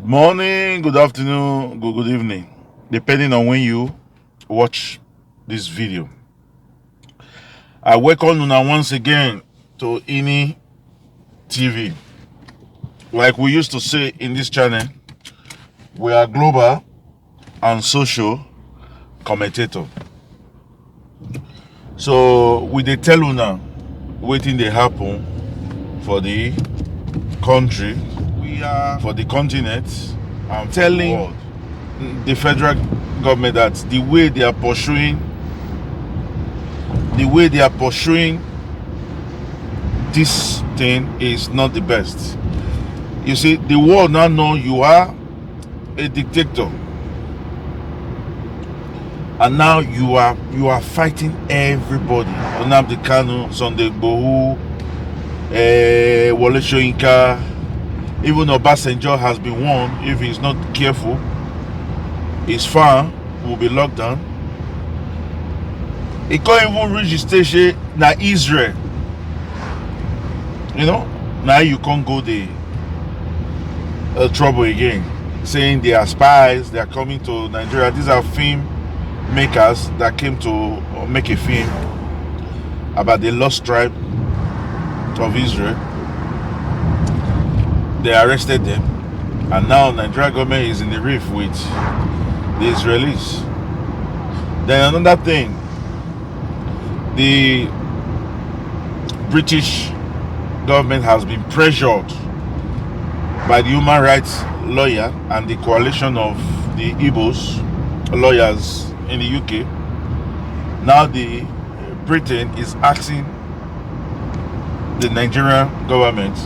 Good morning, good afternoon, good evening, depending on when you watch this video. I welcome you now once again to Ini TV. Like we used to say in this channel, we are global and social commentator. So we dey tell you now wetin dey happen for the country, for the continent. I'm telling the federal government that the way they are pursuing this thing is not the best. You see, the world now know you are a dictator, and now you are fighting everybody. Nnamdi Kanu, Sunday Igboho, Wole Soyinka, even Obasanjo has been warned. If he's not careful, his farm will be locked down. He can't even reach the station na Israel. You know, now you can't go the trouble again, saying they are spies, they are coming to Nigeria. These are film makers that came to make a film about the lost tribe of Israel. They arrested them, and now Nigeria government is in the rift with the Israelis. Then another thing, the British government has been pressured by the human rights lawyer and the coalition of the Igbos lawyers in the UK. Now the Britain is asking the Nigerian government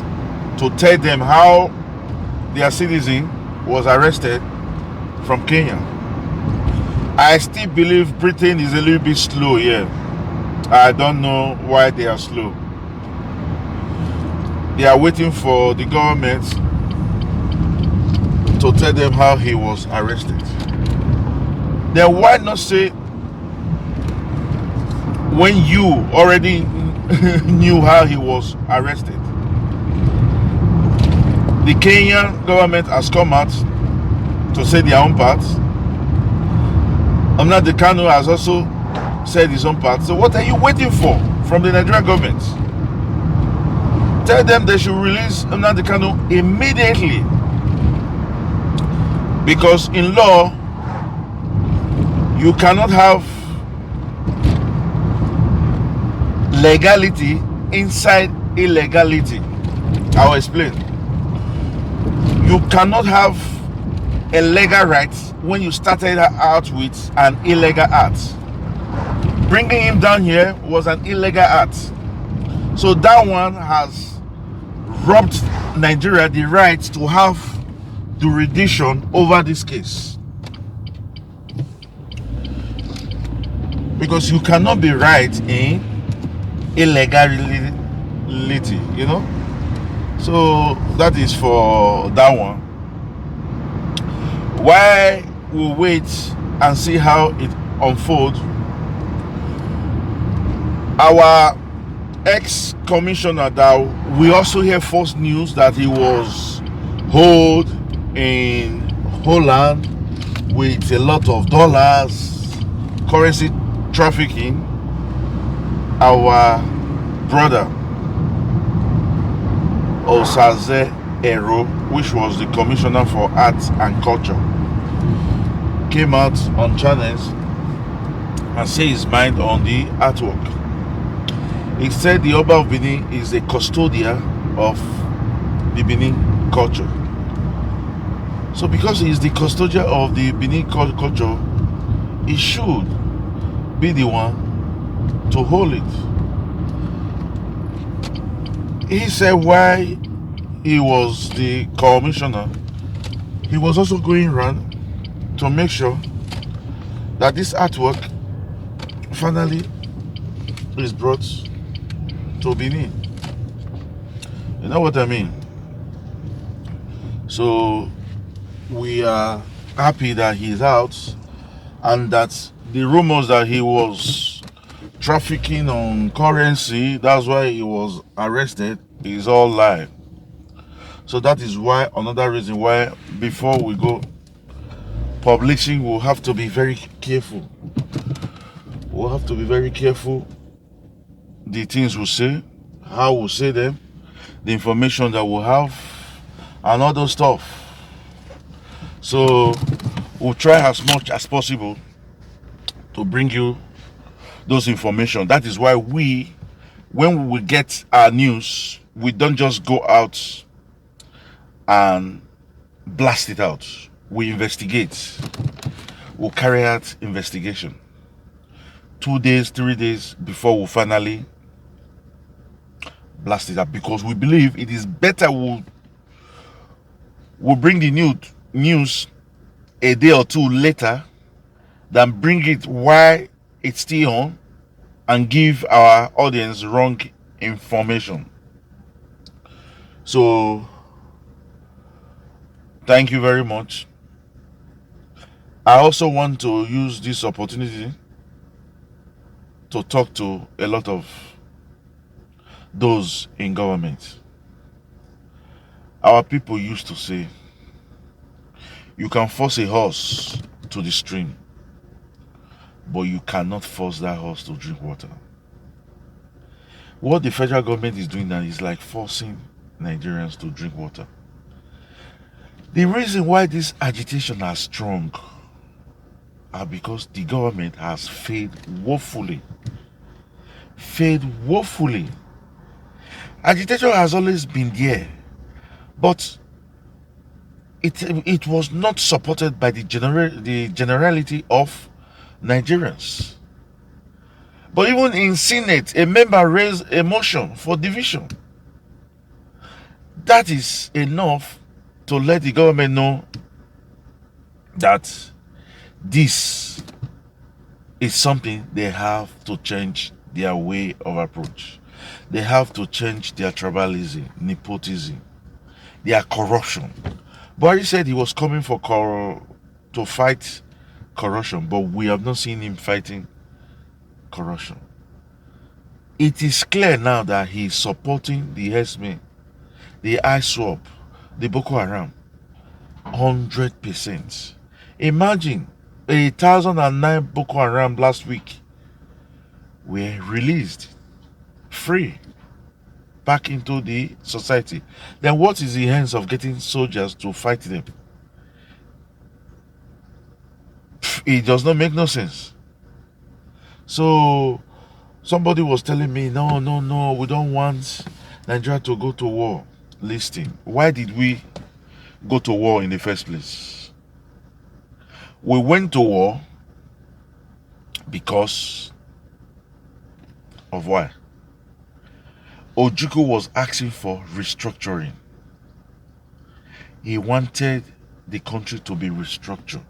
to tell them how their citizen was arrested from Kenya. I still believe Britain is a little bit slow here. I don't know why they are slow. They are waiting for the government to tell them how he was arrested. Then why not say when you already knew how he was arrested? The Kenyan government has come out to say their own part. Nnamdi Kanu has also said his own part. So what are you waiting for from the Nigerian government? Tell them they should release Nnamdi Kanu immediately. Because in law, you cannot have legality inside illegality. I'll explain. You cannot have a legal right when you started out with an illegal act. Bringing him down here was an illegal act. So that one has robbed Nigeria the right to have jurisdiction over this case. Because you cannot be right in illegality, you know. So that is for that one. Why we wait and see how it unfolds? Our ex-commissioner, that we also hear false news that he was held in Holland with a lot of dollars, currency trafficking. Our brother Osaze Ero, which was the commissioner for arts and culture, came out on channels and said his mind on the artwork. He said the Oba of Benin is a custodian of the Benin culture. So because he is the custodian of the Benin culture, he should be the one to hold it. He said why he was the commissioner, he was also going around to make sure that this artwork finally is brought to Benin. You know what I mean? So we are happy that he's out, and that the rumors that he was trafficking on currency, that's why he was arrested, is all lie. So that is why, another reason why, before we go publishing, we'll have to be very careful. We'll have to be very careful the things we say, how we say them, the information that we have, and all those stuff. So we'll try as much as possible to bring you those information. That is why when we get our news, we don't just go out and blast it out. We investigate. We'll carry out investigation 2 days, 3 days before we finally blast it out, because we believe it is better we'll bring the news a day or two later than bring it while it's still on and give our audience wrong information. So thank you very much. I also want to use this opportunity to talk to a lot of those in government. Our people used to say, you can force a horse to the stream, but you cannot force that horse to drink water. What the federal government is doing now is like forcing Nigerians to drink water. The reason why this agitation are strong are because the government has failed woefully. Agitation has always been there, but it was not supported by the generality of Nigerians. But even in Senate, a member raised a motion for division. That is enough to let the government know that this is something they have to change their way of approach. They have to change their tribalism, nepotism, their corruption. Buhari said he was coming to fight corruption, but we have not seen him fighting corruption. It is clear now that he is supporting the herdsmen, the ISWAP, the Boko Haram, 100%. Imagine 1,009 Boko Haram last week were released free back into the society. Then what is the hands of getting soldiers to fight them? It does not make no sense. So somebody was telling me, no, we don't want Nigeria to go to war. Listen, why did we go to war in the first place? We went to war because of why? Ojukwu was asking for restructuring. He wanted the country to be restructured,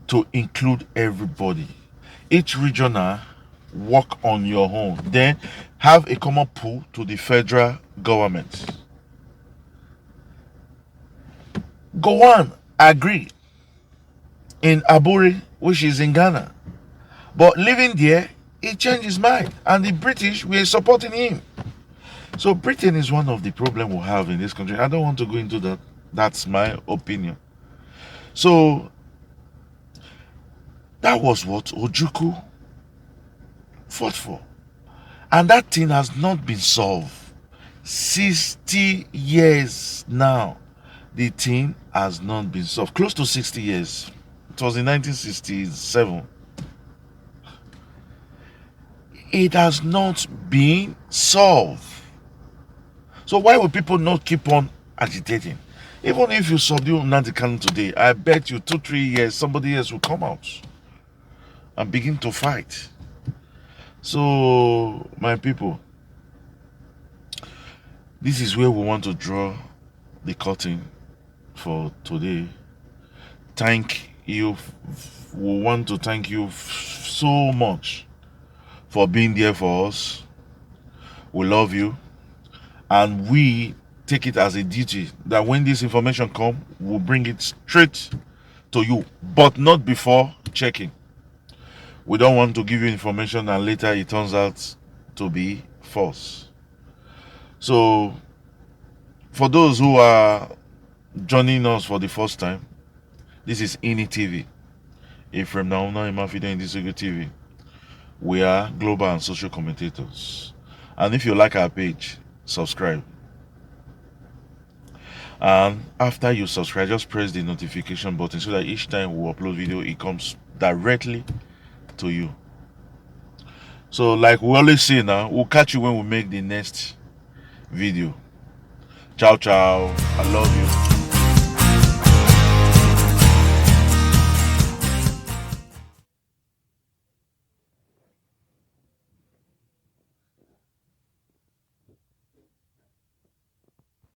to include everybody. Each regional work on your own, then have a common pool to the federal government. Gowon agreed in Aburi, which is in Ghana. But living there, he changed his mind, and the British were supporting him. So Britain is one of the problems we have in this country. I don't want to go into that. That's my opinion. So that was what Ojukwu fought for. And that thing has not been solved. 60 years now. The thing has not been solved. Close to 60 years. It was in 1967. It has not been solved. So why will people not keep on agitating? Even if you subdue Nnamdi Kanu today, I bet you 2-3 years, somebody else will come out and begin to fight. So, my people, this is where we want to draw the curtain for today. Thank you. We want to thank you so much for being there for us. We love you, and we take it as a duty that when this information comes, we'll bring it straight to you, but not before checking. We don't want to give you information and later it turns out to be false. So For those who are joining us for the first time, this is INI TV. Ephraim Nauna Imafide in this TV. We are global and social commentators. And if you like our page, subscribe. And after you subscribe, just press the notification button so that each time we upload video, it comes directly to you. So like we always say now, we'll catch you when we make the next video. Ciao ciao, I love you.